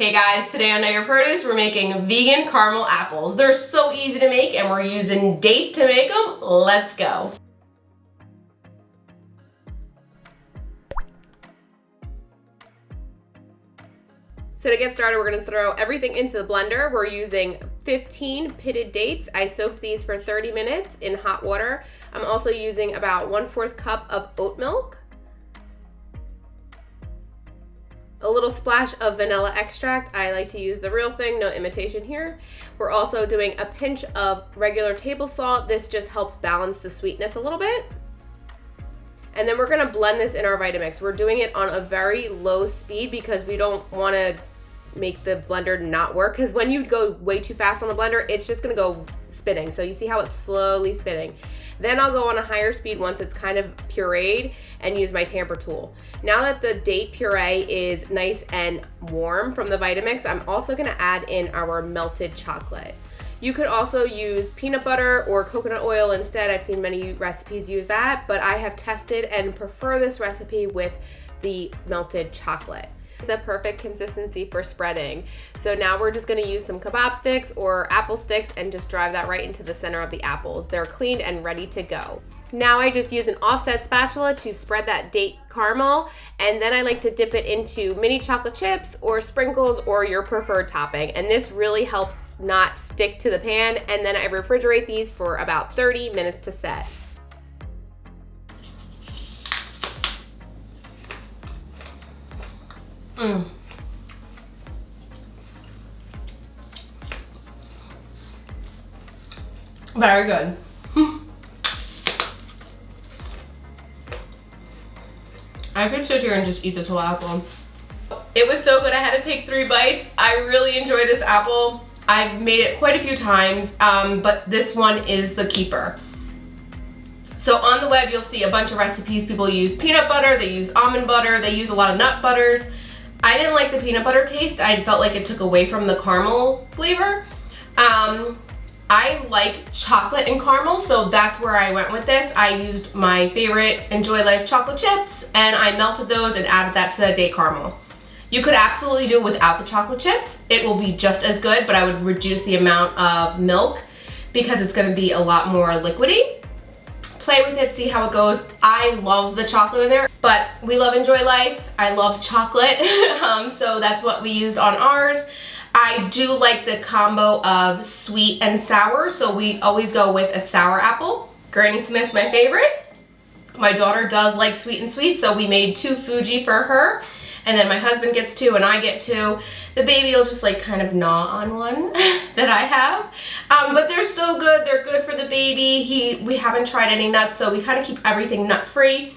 Hey guys, today on Know Your Produce, we're making vegan caramel apples. They're so easy to make and we're using dates to make them. Let's go. So to get started, we're gonna throw everything into the blender. We're using 15 pitted dates. I soaked these for 30 minutes in hot water. I'm also using about 1/4 cup of oat milk, a little splash of vanilla extract. I like to use the real thing, no imitation here. We're also doing a pinch of regular table salt. This just helps balance the sweetness a little bit. And then we're gonna blend this in our Vitamix. We're doing it on a very low speed because we don't wanna make the blender not work, because when you go way too fast on the blender, it's just gonna go spinning. So you see how it's slowly spinning. Then I'll go on a higher speed once it's kind of pureed and use my tamper tool. Now that the date puree is nice and warm from the Vitamix, I'm also gonna add in our melted chocolate. You could also use peanut butter or coconut oil instead. I've seen many recipes use that, but I have tested and prefer this recipe with the melted chocolate. The perfect consistency for spreading. So now we're just gonna use some kebab sticks or apple sticks and just drive that right into the center of the apples. They're cleaned and ready to go. Now I just use an offset spatula to spread that date caramel, and then I like to dip it into mini chocolate chips or sprinkles or your preferred topping. And this really helps not stick to the pan, and then I refrigerate these for about 30 minutes to set. Very good. I could sit here and just eat this whole apple. It was so good, I had to take 3 bites. I really enjoy this apple. I've made it quite a few times, but this one is the keeper. So on the web, you'll see a bunch of recipes. People use peanut butter, they use almond butter, they use a lot of nut butters. I didn't like the peanut butter taste. I felt like it took away from the caramel flavor. I like chocolate and caramel, so that's where I went with this. I used my favorite Enjoy Life chocolate chips and I melted those and added that to the date caramel. You could absolutely do it without the chocolate chips. It will be just as good, but I would reduce the amount of milk because it's gonna be a lot more liquidy. Play with it, see how it goes. I love the chocolate in there, but we love Enjoy Life. I love chocolate, so that's what we used on ours. I do like the combo of sweet and sour, so we always go with a sour apple. Granny Smith's my favorite. My daughter does like sweet and sweet, so we made 2 Fuji for her, and then my husband gets 2 and I get 2. The baby will just like kind of gnaw on one that I have. But they're so good, they're good for the baby. We haven't tried any nuts, so we kind of keep everything nut-free.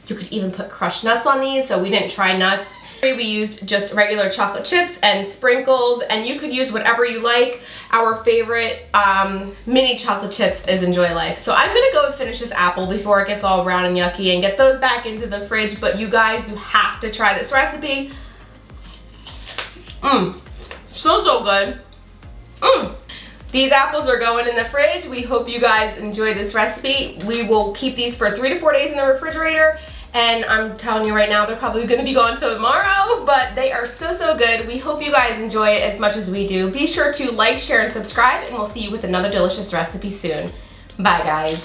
You could even put crushed nuts on these, so we didn't try nuts. We used just regular chocolate chips and sprinkles, and you could use whatever you like. Our favorite mini chocolate chips is Enjoy Life. So I'm gonna go and finish this apple before it gets all brown and yucky and get those back into the fridge, but you guys, you have to try this recipe. So good. These apples are going in the fridge. We hope you guys enjoy this recipe. We will keep these for 3 to 4 days in the refrigerator. And I'm telling you right now, they're probably gonna be gone tomorrow, but they are so good. We hope you guys enjoy it as much as we do. Be sure to like, share, and subscribe, and we'll see you with another delicious recipe soon. Bye, guys.